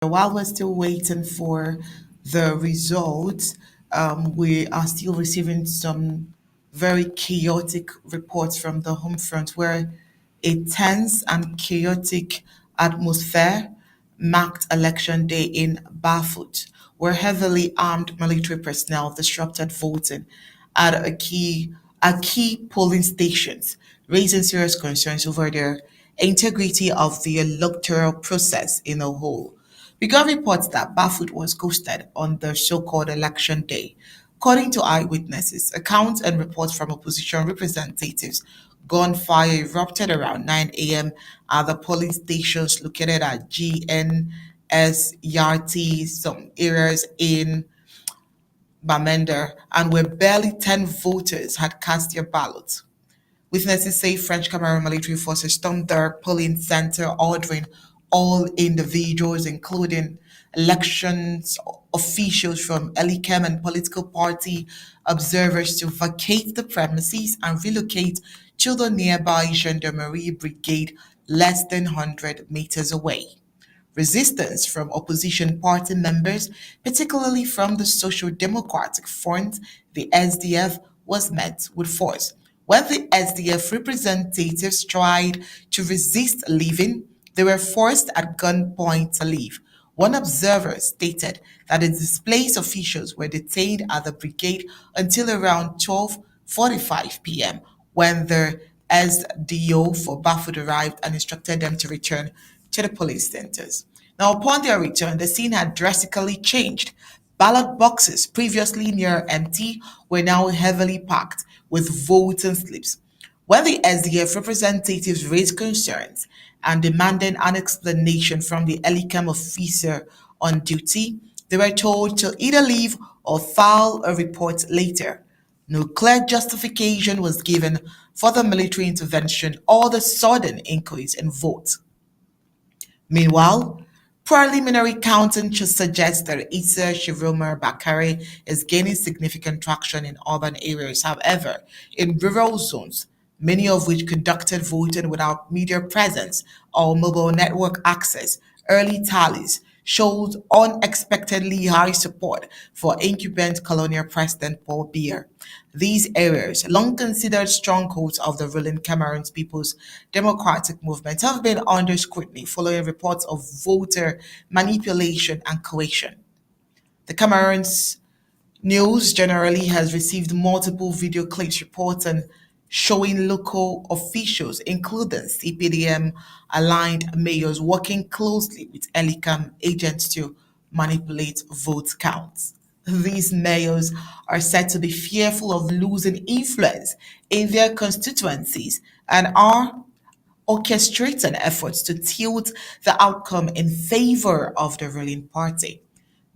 While we're still waiting for the results, we are still receiving some very chaotic reports from the home front where a tense and chaotic atmosphere marked election day in Bafut, where heavily armed military personnel disrupted voting at key polling stations, raising serious concerns over the integrity of the electoral process in a whole. We got reports that Bafut was ghosted on the so-called election day. According to eyewitnesses, accounts and reports from opposition representatives, gunfire erupted around 9 a.m. at the polling stations located at GNS Yarty, some areas in Bamenda, and where barely 10 voters had cast their ballots. Witnesses say French Cameroon military forces stormed their polling center, ordering all individuals, including elections officials from Elikem and political party observers, to vacate the premises and relocate to the nearby Gendarmerie Brigade less than 100 meters away. Resistance from opposition party members, particularly from the Social Democratic Front, the SDF, was met with force. When the SDF representatives tried to resist leaving, they were forced at gunpoint to leave. One observer stated that the displaced officials were detained at the brigade until around 12:45 p.m. when the SDO for Bafut arrived and instructed them to return to the police centers. Now, upon their return, the scene had drastically changed. Ballot boxes, previously near empty, were now heavily packed with voting slips. When the SDF representatives raised concerns and demanded an explanation from the Elicam officer on duty, they were told to either leave or file a report later. No clear justification was given for the military intervention or the sudden increase in votes. Meanwhile, preliminary counting suggests that Issa Shiroma Bakare is gaining significant traction in urban areas. However, in rural zones, many of which conducted voting without media presence or mobile network access, early tallies showed unexpectedly high support for incumbent colonial president Paul Biya. These areas, long considered strongholds of the ruling Cameroon's People's Democratic Movement, have been under scrutiny following reports of voter manipulation and coercion. The Cameroon's news generally has received multiple video clips reporting showing local officials, including CPDM aligned mayors, working closely with Elicam agents to manipulate vote counts. These mayors are said to be fearful of losing influence in their constituencies and are orchestrating efforts to tilt the outcome in favor of the ruling party.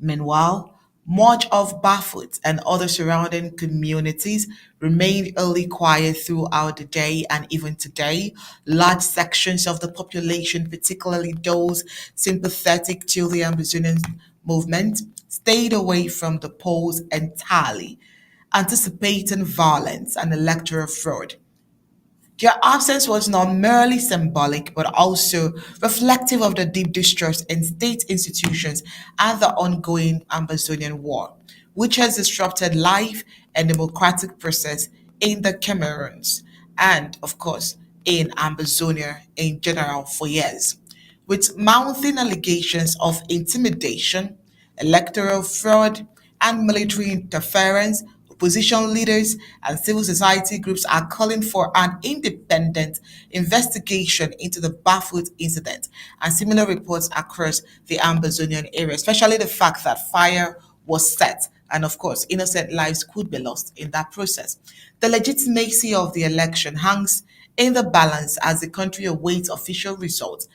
Meanwhile, much of Bafut and other surrounding communities remained early quiet throughout the day, and even today, large sections of the population, particularly those sympathetic to the Amazonian movement, stayed away from the polls entirely, anticipating violence and electoral fraud. Their absence was not merely symbolic, but also reflective of the deep distrust in state institutions and the ongoing Amazonian war, which has disrupted life and democratic process in the Cameroons and, of course, in Amazonia in general for years. With mounting allegations of intimidation, electoral fraud, and military interference, opposition leaders and civil society groups are calling for an independent investigation into the Bafut incident and similar reports across the Amazonian area, especially the fact that fire was set and, of course, innocent lives could be lost in that process. The legitimacy of the election hangs in the balance as the country awaits official results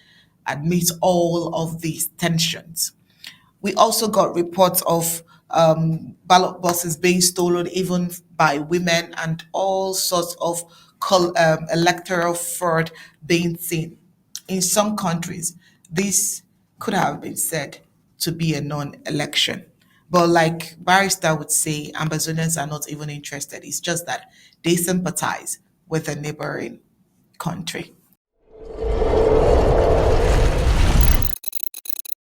amidst all of these tensions. We also got reports of ballot boxes being stolen even by women and all sorts of electoral fraud being seen. In some countries, this could have been said to be a non election. But like Barrister would say, Amazonians are not even interested. It's just that they sympathize with the neighboring country.